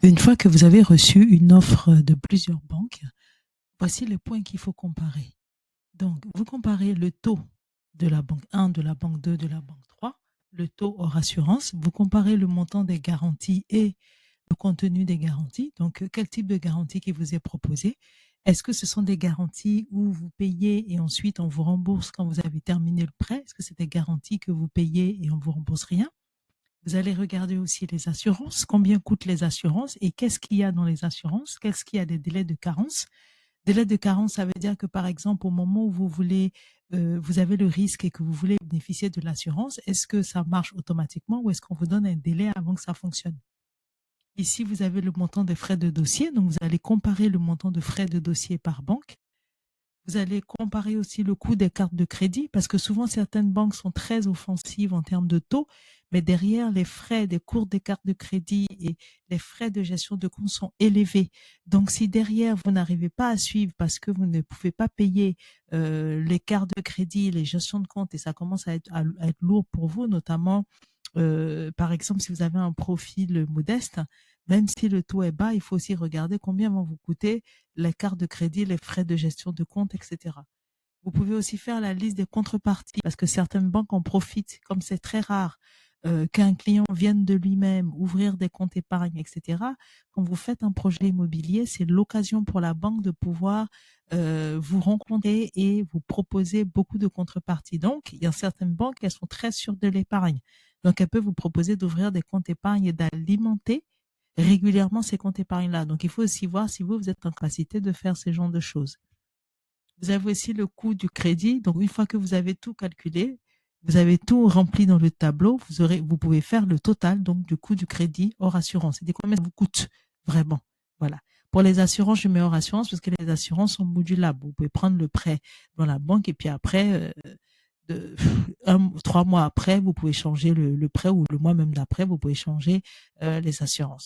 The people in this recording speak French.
Une fois que vous avez reçu une offre de plusieurs banques, voici les points qu'il faut comparer. Donc, vous comparez le taux de la banque 1, de la banque 2, de la banque 3, le taux hors assurance. Vous comparez le montant des garanties et le contenu des garanties. Donc, quel type de garantie qui vous est proposé? Est-ce que ce sont des garanties où vous payez et ensuite on vous rembourse quand vous avez terminé le prêt? Est-ce que c'est des garanties que vous payez et on vous rembourse rien? Vous allez regarder aussi les assurances, combien coûtent les assurances et qu'est-ce qu'il y a dans les assurances, qu'est-ce qu'il y a des délais de carence. Délai de carence, ça veut dire que par exemple, au moment où vous voulez, vous avez le risque et que vous voulez bénéficier de l'assurance, est-ce que ça marche automatiquement ou est-ce qu'on vous donne un délai avant que ça fonctionne? Ici, vous avez le montant des frais de dossier, donc vous allez comparer le montant de frais de dossier par banque. Vous allez comparer aussi le coût des cartes de crédit parce que souvent certaines banques sont très offensives en termes de taux, mais derrière les frais des cours des cartes de crédit et les frais de gestion de compte sont élevés. Donc si derrière vous n'arrivez pas à suivre parce que vous ne pouvez pas payer les cartes de crédit, les gestions de compte et ça commence à être lourd pour vous, notamment par exemple si vous avez un profil modeste, même si le taux est bas, il faut aussi regarder combien vont vous coûter les cartes de crédit, les frais de gestion de compte, etc. Vous pouvez aussi faire la liste des contreparties parce que certaines banques en profitent, comme c'est très rare qu'un client vienne de lui-même ouvrir des comptes épargne, etc. Quand vous faites un projet immobilier, c'est l'occasion pour la banque de pouvoir vous rencontrer et vous proposer beaucoup de contreparties. Donc, il y a certaines banques, elles sont très sûres de l'épargne. Donc, elles peuvent vous proposer d'ouvrir des comptes épargne et d'alimenter régulièrement ces comptes épargne-là. Donc, il faut aussi voir si vous êtes en capacité de faire ce genre de choses. Vous avez aussi le coût du crédit. Donc, une fois que vous avez tout calculé, vous avez tout rempli dans le tableau, vous pouvez faire le total, donc, du coût du crédit hors assurance. C'est combien ça vous coûte vraiment. Voilà. Pour les assurances, je mets hors assurance parce que les assurances sont modulables. Vous pouvez prendre le prêt dans la banque et puis après, 3 mois après, vous pouvez changer le prêt ou le mois même d'après, vous pouvez changer les assurances.